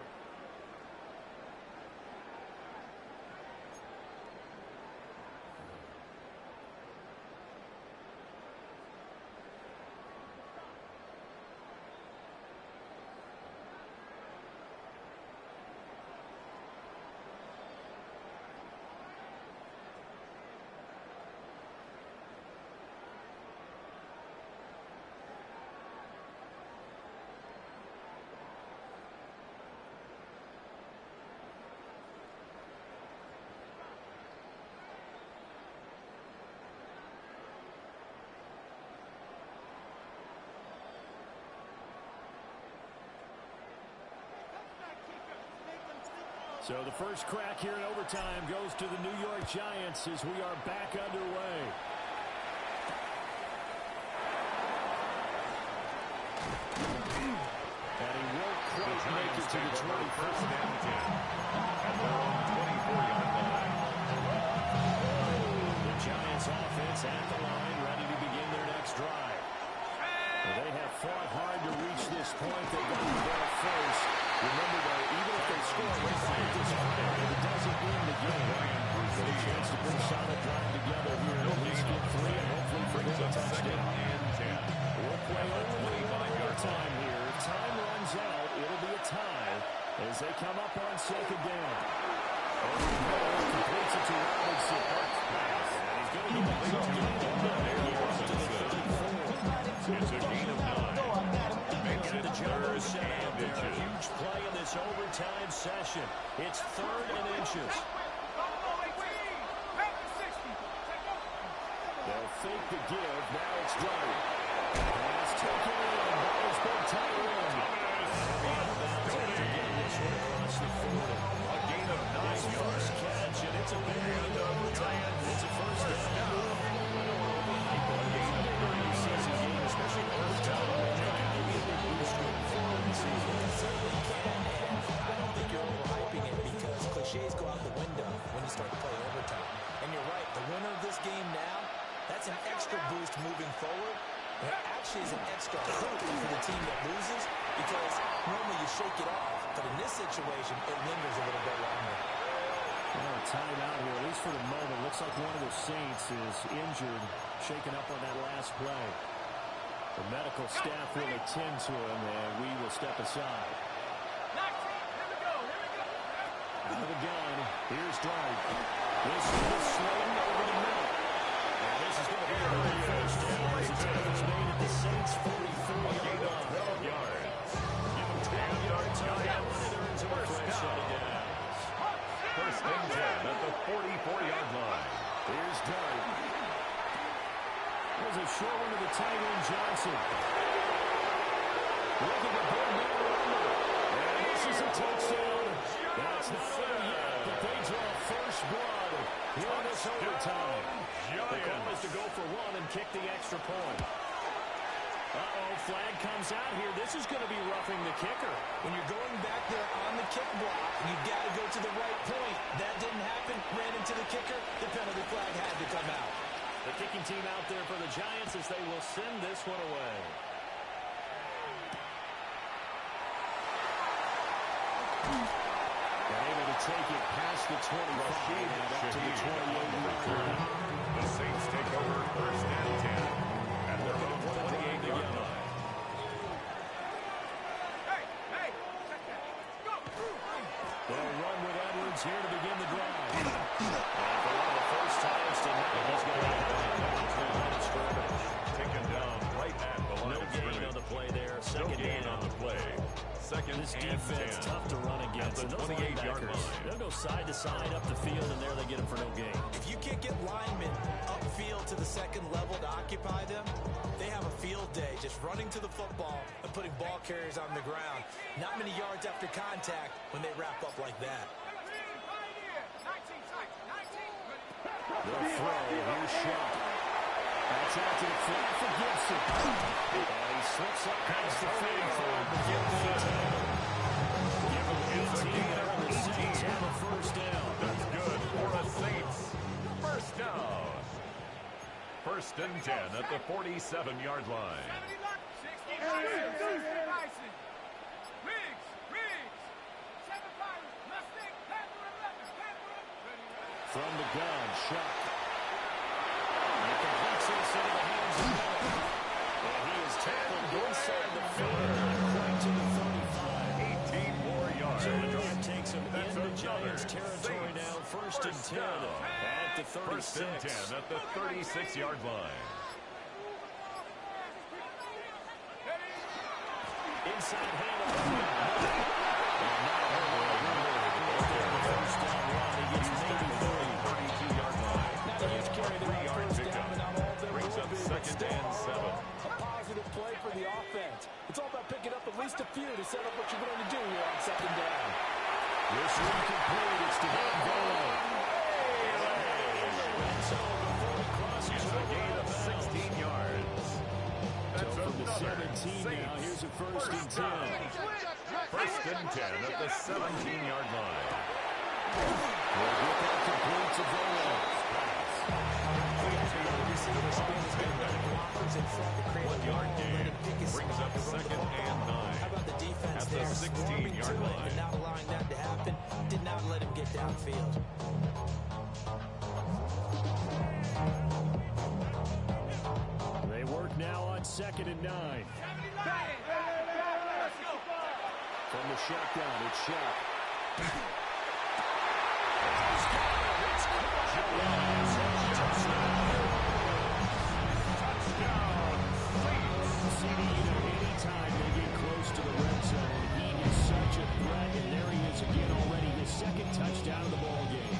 So the first crack here in overtime goes to the New York Giants as we are back underway. And he won't quite make it to the 21st. And 10 at their own 24-yard line. The Giants offense at the line, ready to begin their next drive. Well, they have fought hard to reach this point. They got the ball first. Remember, though, even if they score, they fight this fight, and it doesn't win the game. Get a chance to put a solid drive together here and at least get 3 and hopefully bring a touchdown. And 10. We'll play only 1 time here. If time runs out, it'll be a tie as they come up on second down. Completes it to Robinson. And he's going to get a big gain of 9 to the 34. It's a gain of 9. Makes it The Giants set third out and there. A inches. huge play in this overtime session. It's 3rd and inches. They'll fake the give. Now it's Drive. Pass taken in by his big tight end. Again, this one across the 40. A gain of 9 yards. First catch, and it's a big one. It's a first down. A gain of 30 season game, especially in overtime. I don't think you're overhyping it because cliches go out the window when you start to play overtime. And you're right, the winner of this game now, that's an extra boost moving forward. And it actually is an extra hope for the team that loses because normally you shake it off. But in this situation, it lingers a little bit longer. Well, timeout here, at least for the moment. Looks like one of the Saints is injured, shaken up on that last play. The medical staff will attend to him, and we will step aside. Out of the gun, here's Dwight. This is Slayton over the middle. And this is going to be a early first down as the tackle is made at the Saints' 44-yard line. 12 yards. Give him 12-yard timeout, and it earns him a fresh set of downs. First and 10 at the 44-yard line. Here's Dwight. There's a short one to the tight end, Johnson. Looking to put him under. And this is a touchdown. That's not over yet, but they draw first blood here in this overtime. The call is to go for 1 and kick the extra point. Flag comes out here. This is going to be roughing the kicker. When you're going back there on the kick block, you've got to go to the right point. That didn't happen. Ran into the kicker. The penalty flag had to come out. The kicking team out there for the Giants as they will send this one away. And able to take it past the 25 and up to the 28-yard line. The Saints take over first and 10. their own 28-yard line. Hey, check that. Go. They'll run with Edwards here to begin the drive. And for one of the first times tonight, he's got a line of scrimmage. Taken down right at the line No of gain scrimmage. on the play there. No Second gain down. on the play. Second This and defense 10. tough to run against. At the And those 28-yard linebackers, line. they'll go side to side up the field, and there they get him for no gain. If you can't get linemen upfield to the second level to occupy them, they have a field day just running to the football and putting ball carriers on the ground. Not many yards after contact when they wrap up like that. Right here. 19 tight. 19. They'll throw. Here's Sharp. That's out to the flat for Gibson. And he slips up past the 45. But Gibson. Give him 18 there on the Saints on the first down. That's good for the Saints. First down. First and 10 at the 47-yard line. 60 Bison. Riggs. 7 Pirates. Mustang. Panther 11. From the gun, Sharp. And it completes this into the hands of Miller. And he is tackled inside the 40, right to the 35. 18 more yards. So the drive takes him That's into another Giants territory Saints now. First and 10 down. at the 36. First and 10 at the 36-yard line. Inside handoff. And now the first down run. He gets maybe 32-yard line. Not a huge carry there on 3-yard first pickup. down, but not all of them Brings will up be, but second still and 7. a positive play for the offense. It's all about picking up at least a few to set up what you're going to do here on second down. This one complete. It's to Dan Volo. It's a gain of 16 yards. That's So from the another 17 now, here's a first and 10. First and 10 at the 17-yard line. We'll get that complete to Volo. One-yard gain brings up second and 9. How about the defense At the there, 16-yard swarming to it line. and not allowing that to happen? Did not let him get downfield. They work now on second and 9. From the shotgun, it's Sharp. Anytime they get close to the red zone, he is such a threat, and there he is again already, his second touchdown of the ball game.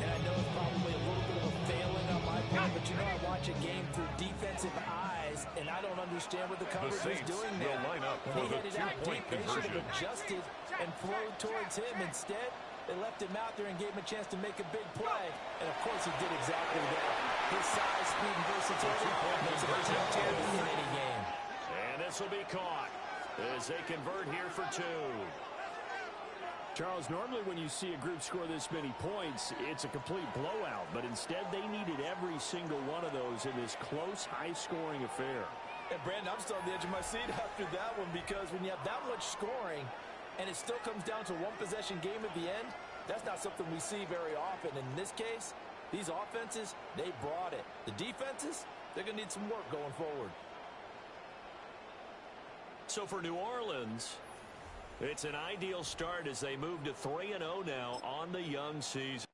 And I know it's probably a little bit of a failing on my part, but you know I watch a game through defensive eyes, and I don't understand what the coverage was Saints doing will there. line up When for he the headed out two-point deep, they should have conversion. adjusted and flowed towards him. Instead, they left him out there and gave him a chance to make a big play. And, of course, he did exactly that. His size, speed, and versatility makes him a top champion in any game. And this will be caught as they convert here for 2. Charles, normally when you see a group score this many points, it's a complete blowout. But instead, they needed every single one of those in this close, high-scoring affair. And, Brandon, I'm still on the edge of my seat after that one because when you have that much scoring and it still comes down to one-possession game at the end, that's not something we see very often. In this case, these offenses, they brought it. The defenses, they're going to need some work going forward. So for New Orleans, it's an ideal start as they move to 3-0 now on the young season.